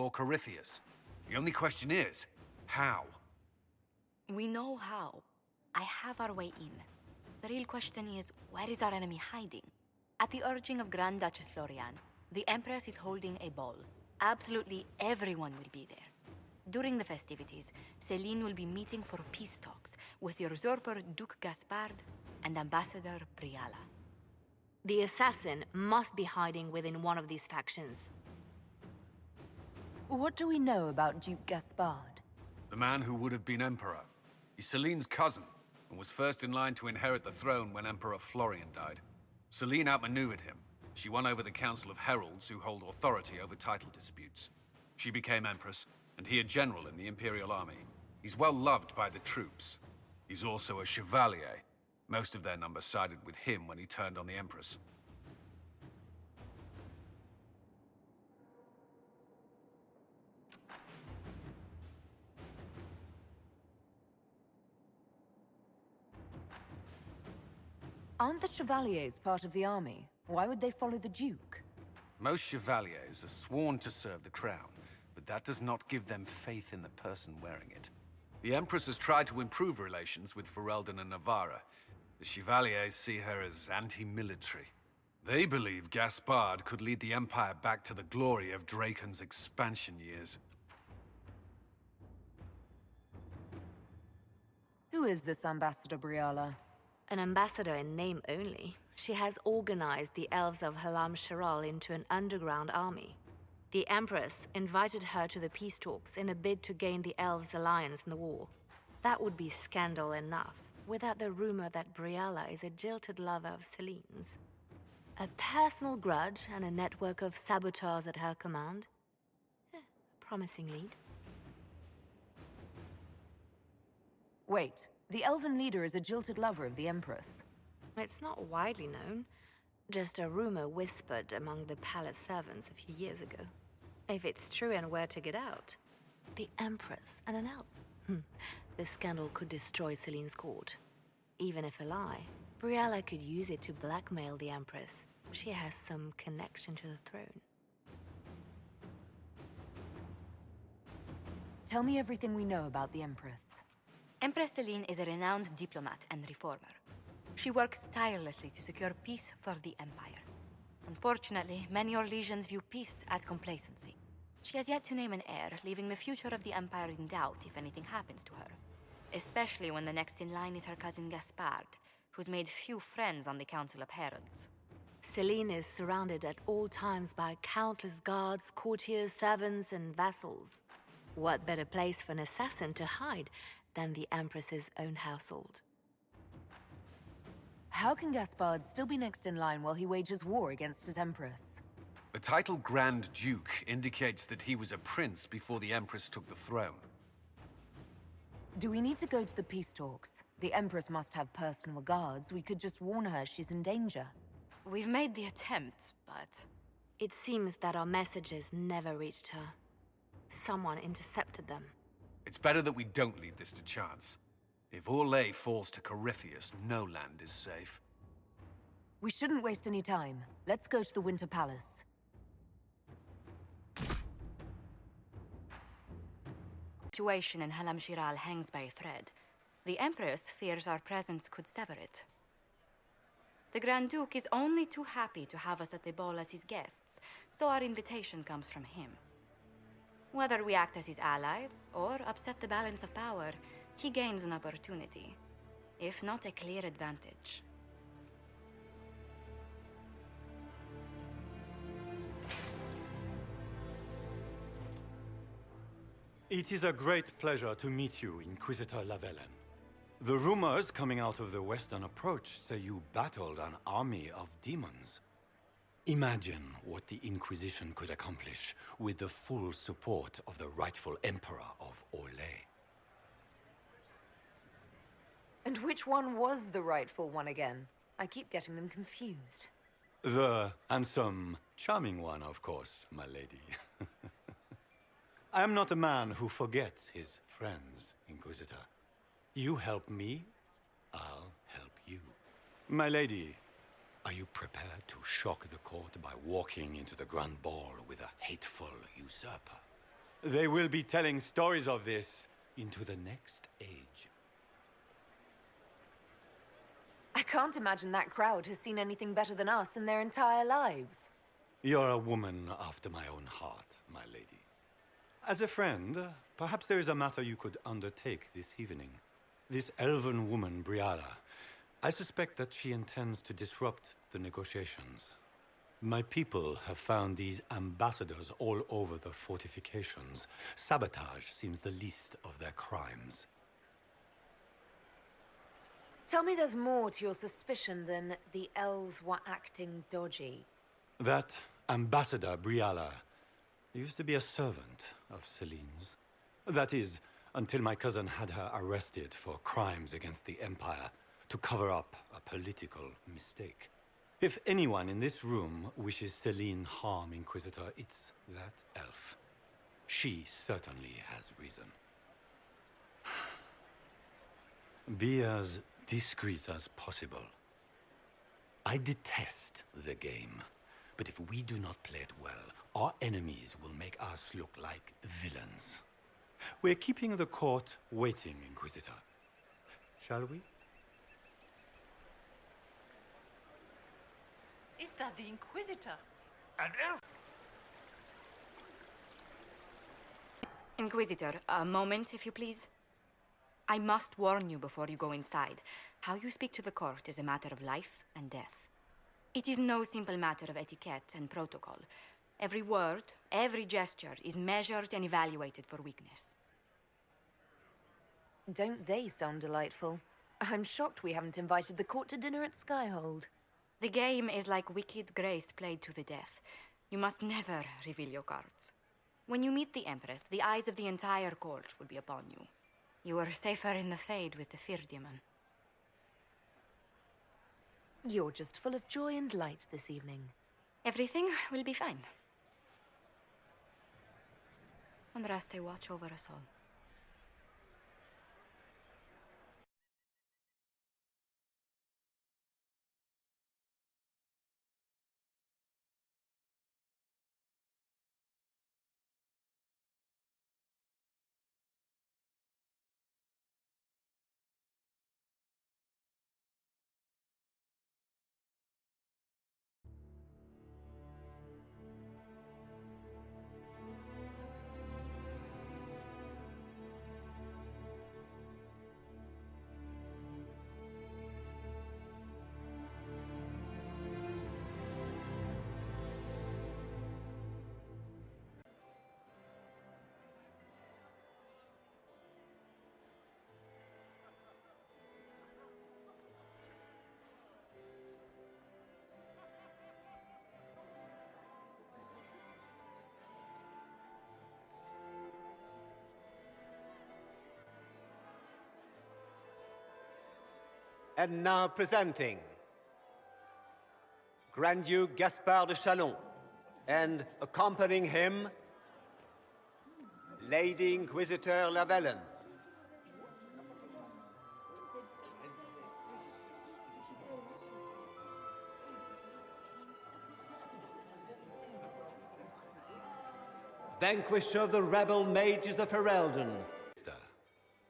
restore Corypheus. The only question is, how? We know how. I have our way in. The real question is, where is our enemy hiding? At the urging of Grand Duchess Florian, the Empress is holding a ball. Absolutely everyone will be there. During the festivities, Celine will be meeting for peace talks with the usurper Duke Gaspard and Ambassador Briala. The assassin must be hiding within one of these factions. What do we know about Duke Gaspard? The man who would have been Emperor. He's Celine's cousin, and was first in line to inherit the throne when Emperor Florian died. Celine outmaneuvered him. She won over the Council of Heralds, who hold authority over title disputes. She became Empress, and he a general in the Imperial Army. He's well loved by the troops. He's also a Chevalier. Most of their number sided with him when he turned on the Empress. Aren't the Chevaliers part of the army? Why would they follow the Duke? Most Chevaliers are sworn to serve the crown, but that does not give them faith in the person wearing it. The Empress has tried to improve relations with Ferelden and Navarra. The Chevaliers see her as anti-military. They believe Gaspard could lead the Empire back to the glory of Draken's expansion years. Who is this Ambassador Briala? An ambassador in name only, she has organized the elves of Halam Shiral into an underground army. The Empress invited her to the peace talks in a bid to gain the elves' alliance in the war. That would be scandal enough, without the rumor that Briala is a jilted lover of Celine's. A personal grudge and a network of saboteurs at her command. Promising lead. Wait, the elven leader is a jilted lover of the Empress. It's not widely known. Just a rumor whispered among the palace servants a few years ago. If it's true and were to get out, the Empress and an elf. The scandal could destroy Celine's court. Even if a lie, Briala could use it to blackmail the Empress. She has some connection to the throne. Tell me everything we know about the Empress. Empress Celine is a renowned diplomat and reformer. She works tirelessly to secure peace for the Empire. Unfortunately, many Orlesians view peace as complacency. She has yet to name an heir, leaving the future of the Empire in doubt if anything happens to her. Especially when the next in line is her cousin Gaspard, who's made few friends on the Council of Heralds. Celine is surrounded at all times by countless guards, courtiers, servants, and vassals. What better place for an assassin to hide than the Empress's own household? How can Gaspard still be next in line while he wages war against his Empress? The title Grand Duke indicates that he was a prince before the Empress took the throne. Do we need to go to the peace talks? The Empress must have personal guards. We could just warn her she's in danger. We've made the attempt, but... It seems that our messages never reached her. Someone intercepted them. It's better that we don't leave this to chance. If Orlais falls to Corypheus, no land is safe. We shouldn't waste any time. Let's go to the Winter Palace. The situation in Halam Shiral hangs by a thread. The Empress fears our presence could sever it. The Grand Duke is only too happy to have us at the ball as his guests, so our invitation comes from him. Whether we act as his allies or upset the balance of power, he gains an opportunity, if not a clear advantage. It is a great pleasure to meet you, Inquisitor Lavellen. The rumors coming out of the Western Approach say you battled an army of demons. Imagine what the Inquisition could accomplish with the full support of the rightful Emperor of Orlais. And which one was the rightful one again? I keep getting them confused. The handsome, charming one, of course, my lady. I am not a man who forgets his friends, Inquisitor. You help me, I'll help you. My lady, are you prepared to shock the court by walking into the Grand Ball with a hateful usurper? They will be telling stories of this into the next age. I can't imagine that crowd has seen anything better than us in their entire lives. You're a woman after my own heart, my lady. As a friend, perhaps there is a matter you could undertake this evening. This elven woman, Briala, I suspect that she intends to disrupt the negotiations. My people have found these ambassadors all over the fortifications. Sabotage seems the least of their crimes. Tell me there's more to your suspicion than the elves were acting dodgy. That ambassador, Briala, used to be a servant of Celine's. That is, until my cousin had her arrested for crimes against the Empire to cover up a political mistake. If anyone in this room wishes Celine harm, Inquisitor, it's that elf. She certainly has reason. Be as discreet as possible. I detest the game, but if we do not play it well, our enemies will make us look like villains. We're keeping the court waiting, Inquisitor. Shall we? Is that the Inquisitor? An elf! Inquisitor, a moment, if you please. I must warn you before you go inside. How you speak to the court is a matter of life and death. It is no simple matter of etiquette and protocol. Every word, every gesture is measured and evaluated for weakness. Don't they sound delightful? I'm shocked we haven't invited the court to dinner at Skyhold. The game is like Wicked Grace played to the death. You must never reveal your cards. When you meet the Empress, the eyes of the entire court will be upon you. You are safer in the Fade with the Fear Demon. You're just full of joy and light this evening. Everything will be fine. Andraste, watch over us all. And now presenting Grand Duke Gaspard de Chalon, and accompanying him, Lady Inquisitor Lavellen. Vanquisher of the rebel mages of Ferelden.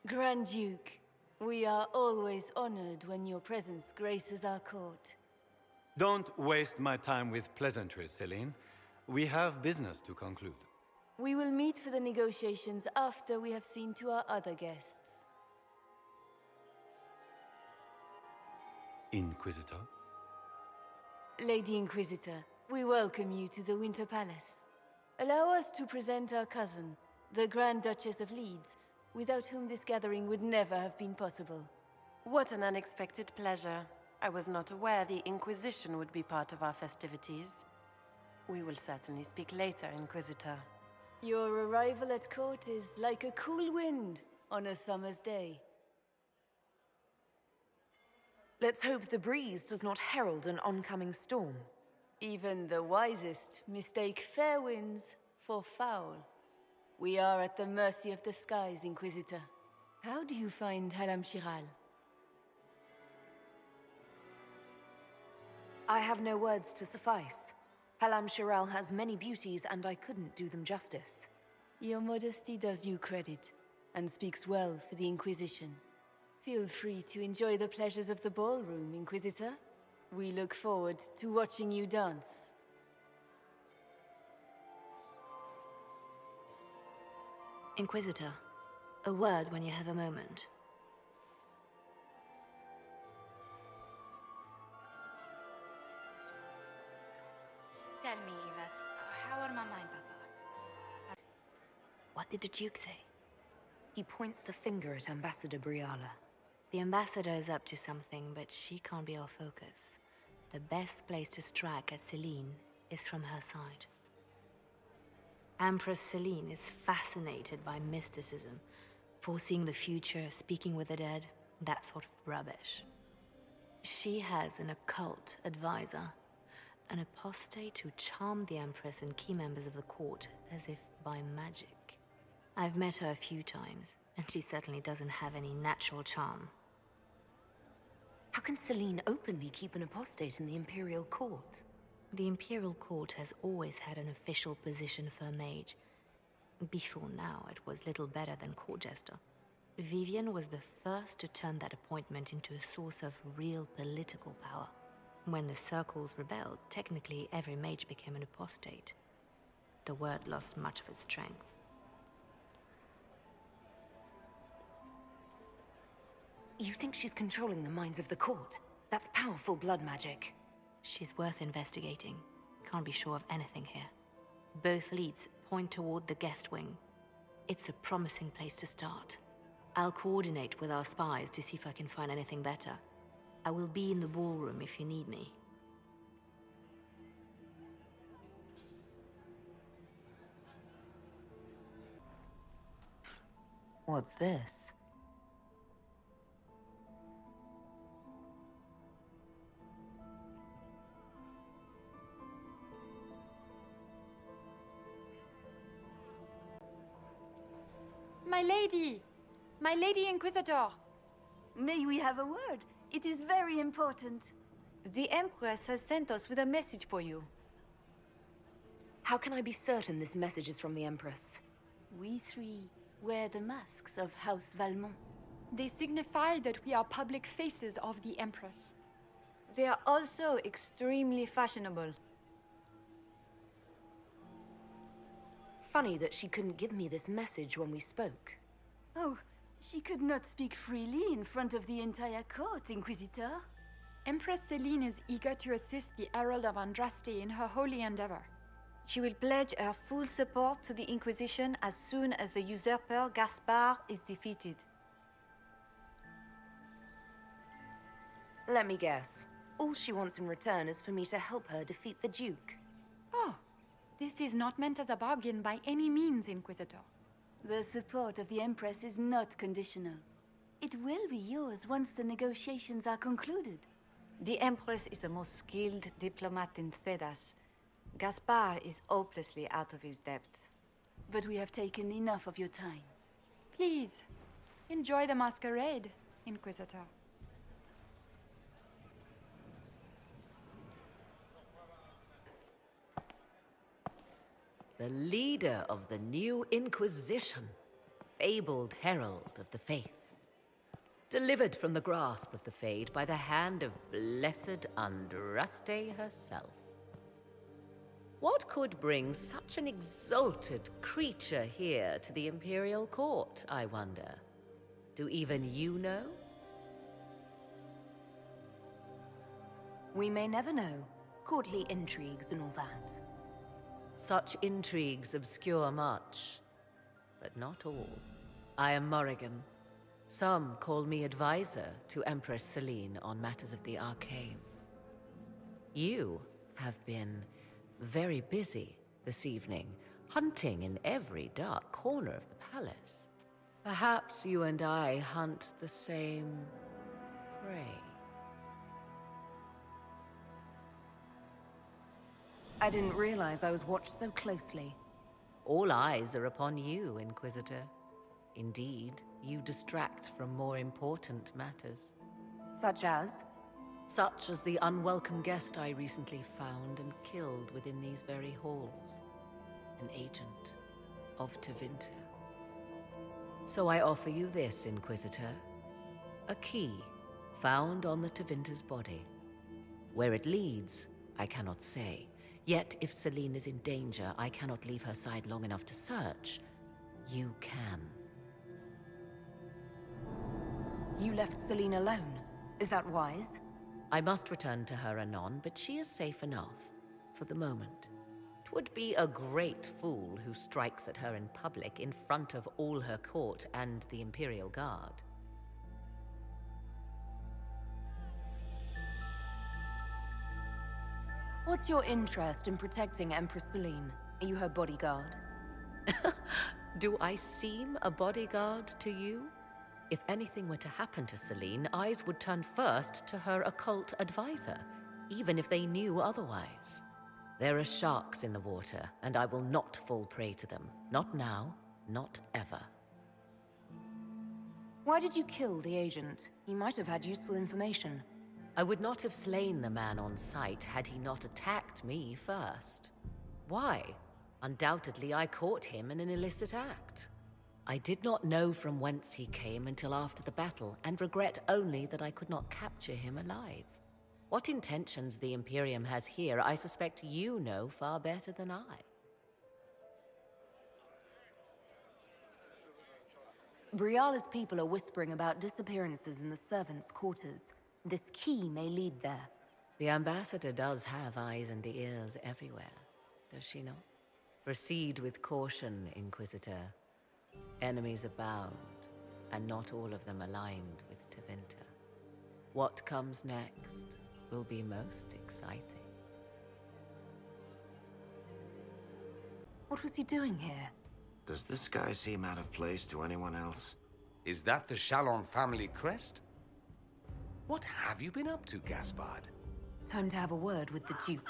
Grand Duke, we are always honored when your presence graces our court. Don't waste my time with pleasantries, Celine. We have business to conclude. We will meet for the negotiations after we have seen to our other guests. Inquisitor? Lady Inquisitor, we welcome you to the Winter Palace. Allow us to present our cousin, the Grand Duchess of Leeds, without whom this gathering would never have been possible. What an unexpected pleasure. I was not aware the Inquisition would be part of our festivities. We will certainly speak later, Inquisitor. Your arrival at court is like a cool wind on a summer's day. Let's hope the breeze does not herald an oncoming storm. Even the wisest mistake fair winds for foul. We are at the mercy of the skies, Inquisitor. How do you find Halam Shiral? I have no words to suffice. Halam Shiral has many beauties, and I couldn't do them justice. Your modesty does you credit, and speaks well for the Inquisition. Feel free to enjoy the pleasures of the ballroom, Inquisitor. We look forward to watching you dance. Inquisitor, a word when you have a moment. Tell me, Yvette, how are Mama and Papa? What did the Duke say? He points the finger at Ambassador Briala. The ambassador is up to something, but she can't be our focus. The best place to strike at Celine is from her side. Empress Celine is fascinated by mysticism, foreseeing the future, speaking with the dead, that sort of rubbish. She has an occult advisor, an apostate who charmed the Empress and key members of the court as if by magic. I've met her a few times, and she certainly doesn't have any natural charm. How can Celine openly keep an apostate in the Imperial Court? The Imperial Court has always had an official position for a mage. Before now, it was little better than court jester. Vivian was the first to turn that appointment into a source of real political power. When the circles rebelled, technically every mage became an apostate. The word lost much of its strength. You think she's controlling the minds of the court? That's powerful blood magic. She's worth investigating. Can't be sure of anything here. Both leads point toward the guest wing. It's a promising place to start. I'll coordinate with our spies to see if I can find anything better. I will be in the ballroom if you need me. What's this? My lady! My lady Inquisitor! May we have a word? It is very important. The Empress has sent us with a message for you. How can I be certain this message is from the Empress? We three wear the masks of House Valmont. They signify that we are public faces of the Empress. They are also extremely fashionable. Funny that she couldn't give me this message when we spoke. Oh, she could not speak freely in front of the entire court, Inquisitor. Empress Celine is eager to assist the Herald of Andraste in her holy endeavor. She will pledge her full support to the Inquisition as soon as the usurper Gaspard is defeated. Let me guess. All she wants in return is for me to help her defeat the Duke. Oh, this is not meant as a bargain by any means, Inquisitor. The support of the Empress is not conditional. It will be yours once the negotiations are concluded. The Empress is the most skilled diplomat in Thedas. Gaspard is hopelessly out of his depth. But we have taken enough of your time. Please, enjoy the masquerade, Inquisitor. The leader of the new Inquisition, fabled herald of the faith. Delivered from the grasp of the Fade by the hand of blessed Andraste herself. What could bring such an exalted creature here to the Imperial Court, I wonder? Do even you know? We may never know. Courtly intrigues and all that. Such intrigues obscure much, but not all. I am Morrigan. Some call me advisor to Empress Celine on matters of the arcane. You have been very busy this evening, hunting in every dark corner of the palace. Perhaps you and I hunt the same prey. I didn't realize I was watched so closely. All eyes are upon you, Inquisitor. Indeed, you distract from more important matters. Such as? Such as the unwelcome guest I recently found and killed within these very halls. An agent. of Tevinter. So I offer you this, Inquisitor. A key found on the Tevinter's body. Where it leads, I cannot say. Yet, if Celine is in danger, I cannot leave her side long enough to search. You can. You left Celine alone. Is that wise? I must return to her anon, but she is safe enough, for the moment. 'Twould be a great fool who strikes at her in public in front of all her court and the Imperial Guard. What's your interest in protecting Empress Celine? Are you her bodyguard? Do I seem a bodyguard to you? If anything were to happen to Celine, eyes would turn first to her occult advisor, even if they knew otherwise. There are sharks in the water, and I will not fall prey to them. Not now, not ever. Why did you kill the agent? He might have had useful information. I would not have slain the man on sight had he not attacked me first. Why? Undoubtedly, I caught him in an illicit act. I did not know from whence he came until after the battle, and regret only that I could not capture him alive. What intentions the Imperium has here, I suspect you know far better than I. Briala's people are whispering about disappearances in the servants' quarters. This key may lead there. The ambassador does have eyes and ears everywhere, does she not? Proceed with caution, Inquisitor. Enemies abound, and not all of them aligned with Tevinter. What comes next will be most exciting. What was he doing here? Does this guy seem out of place to anyone else? Is that the Chalon family crest? What have you been up to, Gaspard? Time to have a word with the Duke.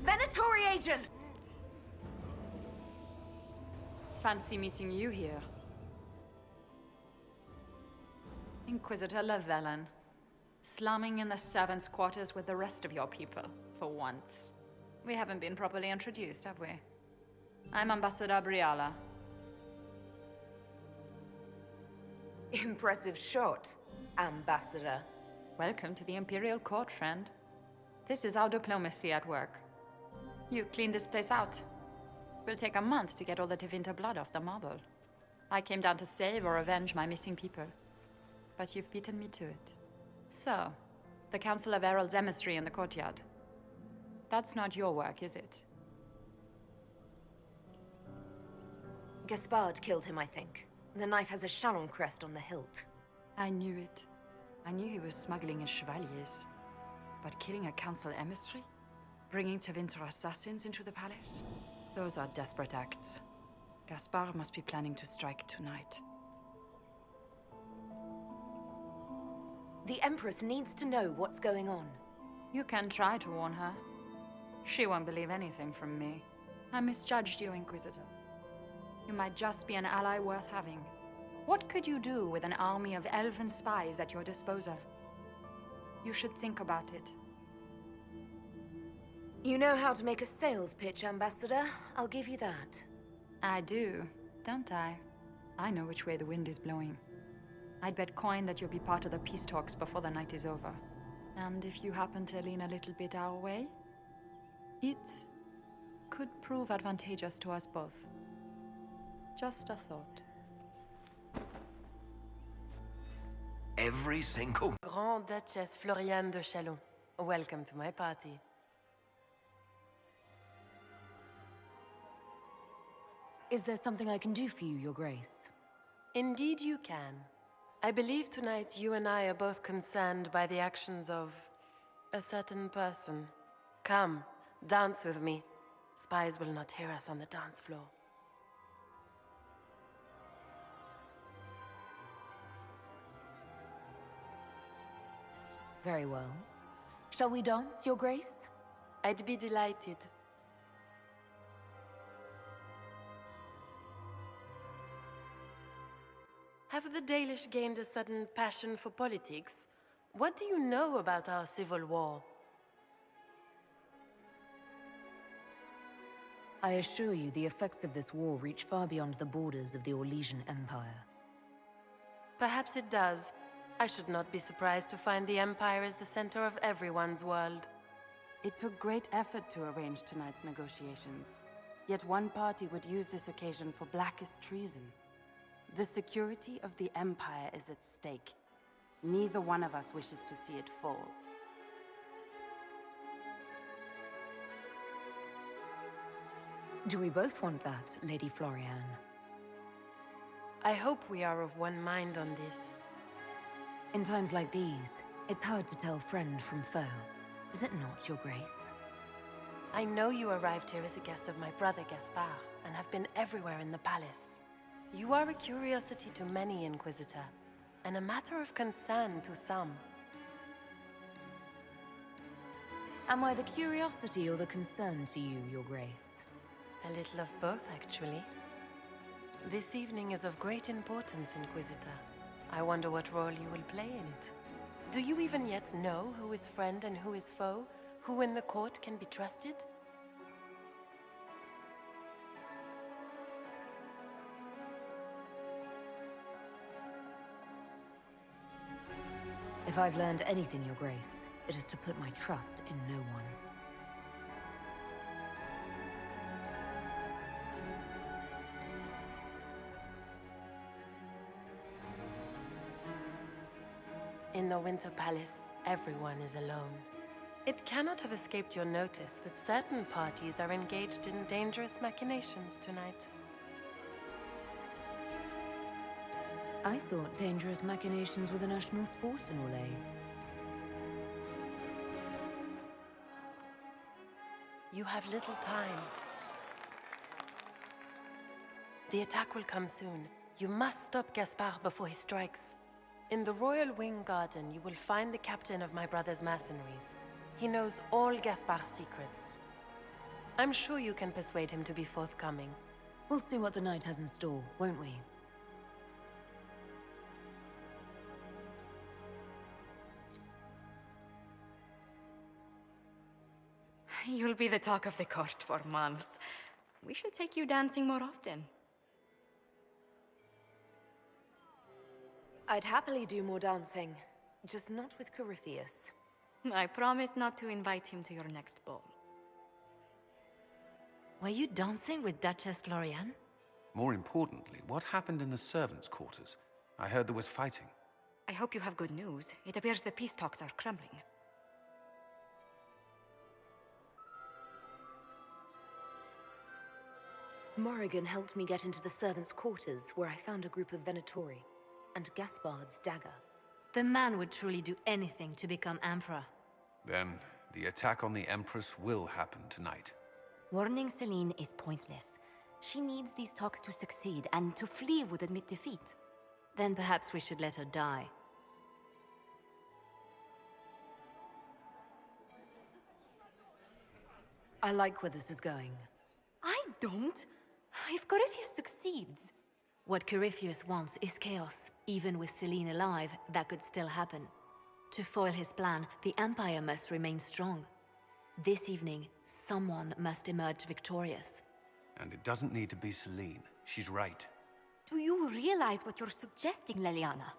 Venatori agent! Fancy meeting you here. Inquisitor Lavellen. Slumming in the servants' quarters with the rest of your people, for once. We haven't been properly introduced, have we? I'm Ambassador Briala. Impressive shot, Ambassador. Welcome to the Imperial Court, friend. This is our diplomacy at work. You clean this place out. Will take a month to get all the Tevinter blood off the marble. I came down to save or avenge my missing people. But you've beaten me to it. So, the Council of Herald's emissary in the courtyard. That's not your work, is it? Gaspard killed him, I think. The knife has a Chalon crest on the hilt. I knew it. I knew he was smuggling his chevaliers. But killing a council emissary? Bringing Tevinter assassins into the palace? Those are desperate acts. Gaspard must be planning to strike tonight. The Empress needs to know what's going on. You can try to warn her. She won't believe anything from me. I misjudged you, Inquisitor. You might just be an ally worth having. What could you do with an army of elven spies at your disposal? You should think about it. You know how to make a sales pitch, Ambassador. I'll give you that. I do, don't I? I know which way the wind is blowing. I'd bet coin that you'll be part of the peace talks before the night is over. And if you happen to lean a little bit our way, it could prove advantageous to us both. Just a thought. Every single... Grand Duchess Floriane de Chalon, welcome to my party. Is there something I can do for you, Your Grace? Indeed you can. I believe tonight you and I are both concerned by the actions of a certain person. Come, dance with me. Spies will not hear us on the dance floor. Very well. Shall we dance, Your Grace? I'd be delighted. Have the Dalish gained a sudden passion for politics, What do you know about our civil war? I assure you, the effects of this war reach far beyond the borders of the Orlesian Empire. Perhaps it does. I should not be surprised to find the Empire is the center of everyone's world. It took great effort to arrange tonight's negotiations. Yet one party would use this occasion for blackest treason. The security of the Empire is at stake. Neither one of us wishes to see it fall. Do we both want that, Lady Florian? I hope we are of one mind on this. In times like these, it's hard to tell friend from foe. Is it not, Your Grace? I know you arrived here as a guest of my brother Gaspard, and have been everywhere in the palace. You are a curiosity to many, Inquisitor, and a matter of concern to some. Am I the curiosity or the concern to you, Your Grace? A little of both, actually. This evening is of great importance, Inquisitor. I wonder what role you will play in it. Do you even yet know who is friend and who is foe? Who in the court can be trusted? If I've learned anything, Your Grace, it is to put my trust in no one. In the Winter Palace, everyone is alone. It cannot have escaped your notice that certain parties are engaged in dangerous machinations tonight. I thought dangerous machinations were the national sport in Orlais. You have little time. The attack will come soon. You must stop Gaspard before he strikes. In the Royal Wing Garden, you will find the captain of my brother's mercenaries. He knows all Gaspard's secrets. I'm sure you can persuade him to be forthcoming. We'll see what the night has in store, won't we? You'll be the talk of the court for months. We should take you dancing more often. I'd happily do more dancing, just not with Corypheus. I promise not to invite him to your next ball. Were you dancing with Duchess Florian? More importantly, what happened in the servants' quarters? I heard there was fighting. I hope you have good news. It appears the peace talks are crumbling. Morrigan helped me get into the servants' quarters, where I found a group of Venatori, and Gaspard's dagger. The man would truly do anything to become Emperor. Then, the attack on the Empress will happen tonight. Warning Celine is pointless. She needs these talks to succeed, and to flee would admit defeat. Then perhaps we should let her die. I like where this is going. I don't. If Corypheus succeeds... What Corypheus wants is chaos. Even with Celine alive, that could still happen. To foil his plan, the Empire must remain strong. This evening, someone must emerge victorious. And it doesn't need to be Celine. She's right. Do you realize what you're suggesting, Leliana?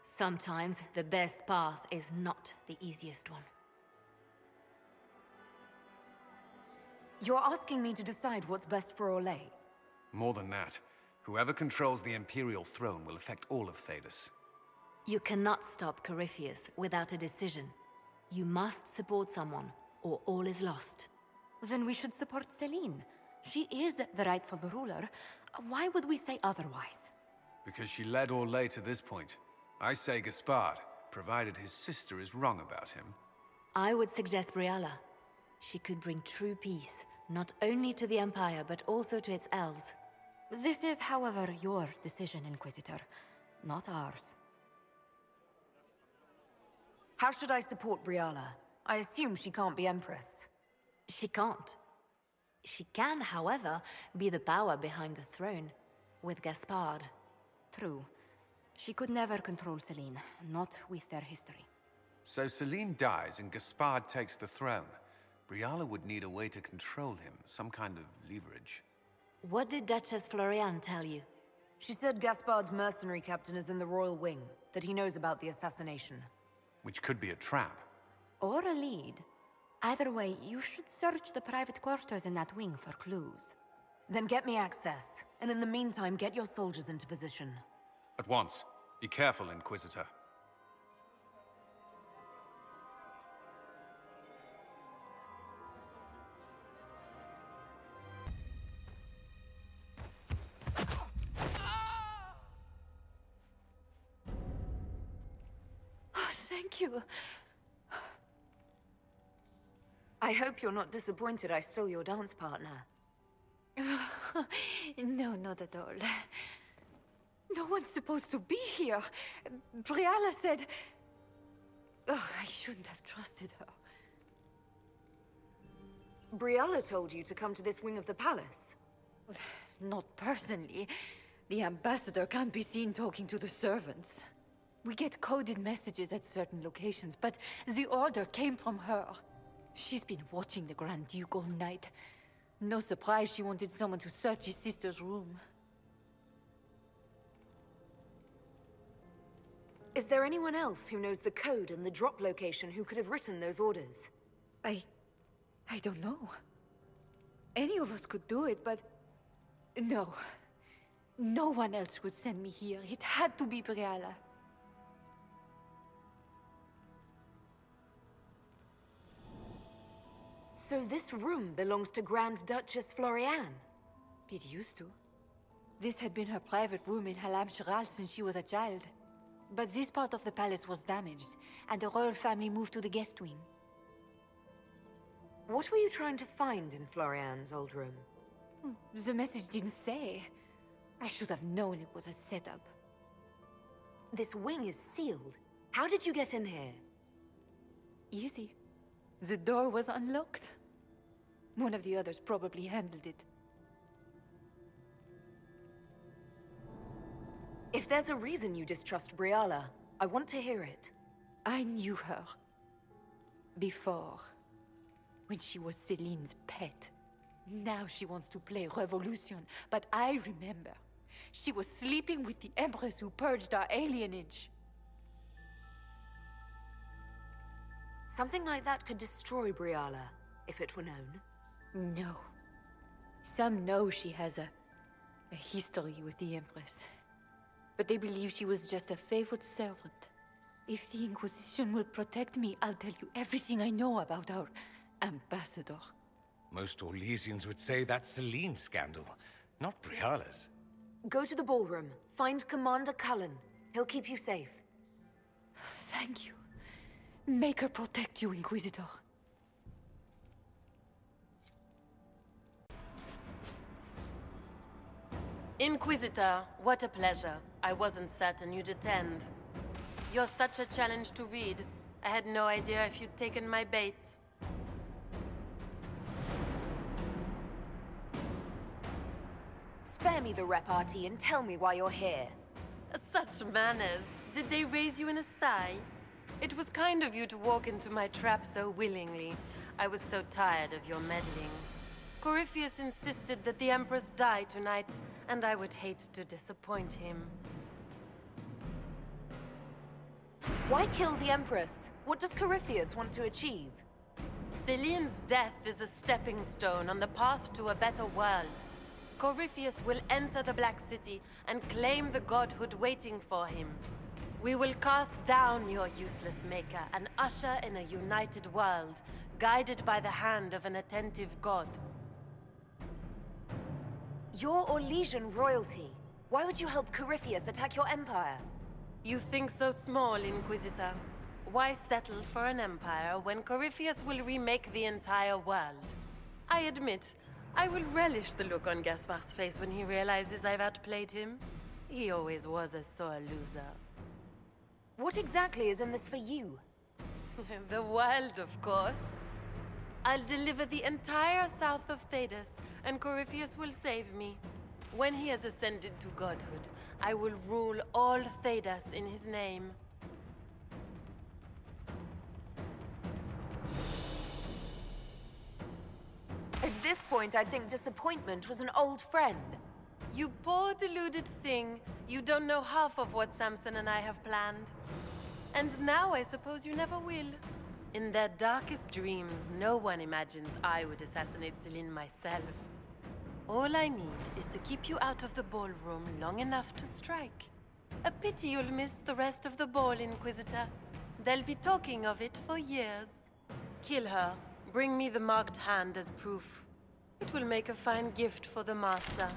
Sometimes the best path is not the easiest one. You're asking me to decide what's best for Orlais? More than that, whoever controls the Imperial throne will affect all of Thedas. You cannot stop Corypheus without a decision. You must support someone, or all is lost. Then we should support Celine. She is the rightful ruler. Why would we say otherwise? Because she led Orlais to this point. I say Gaspard, provided his sister is wrong about him. I would suggest Briala. She could bring true peace, not only to the Empire, but also to its elves. This is, however, your decision, Inquisitor, not ours. How should I support Briala? I assume she can't be Empress. She can't. She can, however, be the power behind the throne, with Gaspard. True. She could never control Celine, not with their history. So Celine dies and Gaspard takes the throne. Briala would need a way to control him, some kind of leverage. What did Duchess Florian tell you? She said Gaspard's mercenary captain is in the royal wing, that he knows about the assassination. Which could be a trap. Or a lead. Either way, you should search the private quarters in that wing for clues. Then get me access, and in the meantime, get your soldiers into position. At once. Be careful, Inquisitor. Oh, thank you. I hope you're not disappointed I stole your dance partner. No, not at all. No one's supposed to be here. Briala said... Oh, I shouldn't have trusted her. Briala told you to come to this wing of the palace? Not personally. The ambassador can't be seen talking to the servants. We get coded messages at certain locations, but the order came from her. She's been watching the Grand Duke all night. No surprise she wanted someone to search his sister's room. Is there anyone else who knows the code and the drop location who could have written those orders? I don't know. Any of us could do it, but... No. No one else would send me here. It had to be Briala. So this room belongs to Grand Duchess Florian? It used to. This had been her private room in Halam Shiral since she was a child. But this part of the palace was damaged, and the royal family moved to the guest wing. What were you trying to find in Florian's old room? The message didn't say. I should have known it was a setup. This wing is sealed. How did you get in here? Easy. The door was unlocked. One of the others probably handled it. If there's a reason you distrust Briala, I want to hear it. I knew her. Before. When she was Celine's pet. Now she wants to play Revolution, but I remember. She was sleeping with the Empress who purged our alienage. Something like that could destroy Briala, if it were known. No. Some know she has a history with the Empress. But they believe she was just a favored servant. If the Inquisition will protect me, I'll tell you everything I know about our ambassador. Most Orlesians would say that's Celine's scandal, not Briala's. Go to the ballroom. Find Commander Cullen. He'll keep you safe. Thank you. Make her protect you, Inquisitor. Inquisitor, what a pleasure. I wasn't certain you'd attend. You're such a challenge to read. I had no idea if you'd taken my baits. Spare me the repartee and tell me why you're here. Such manners. Did they raise you in a sty? It was kind of you to walk into my trap so willingly. I was so tired of your meddling. Corypheus insisted that the Empress die tonight, and I would hate to disappoint him. Why kill the Empress? What does Corypheus want to achieve? Celine's death is a stepping stone on the path to a better world. Corypheus will enter the Black City and claim the godhood waiting for him. We will cast down your useless maker and usher in a united world, guided by the hand of an attentive god. You're Orlesian royalty. Why would you help Corypheus attack your empire? You think so small, Inquisitor. Why settle for an empire when Corypheus will remake the entire world? I admit, I will relish the look on Gaspard's face when he realizes I've outplayed him. He always was a sore loser. What exactly is in this for you? The world, of course. I'll deliver the entire south of Thedas, and Corypheus will save me. When he has ascended to godhood, I will rule all Thedas in his name. At this point, I'd think disappointment was an old friend. You poor deluded thing. You don't know half of what Samson and I have planned. And now I suppose you never will. In their darkest dreams, no one imagines I would assassinate Celine myself. All I need is to keep you out of the ballroom long enough to strike. A pity you'll miss the rest of the ball, Inquisitor. They'll be talking of it for years. Kill her. Bring me the marked hand as proof. It will make a fine gift for the Master.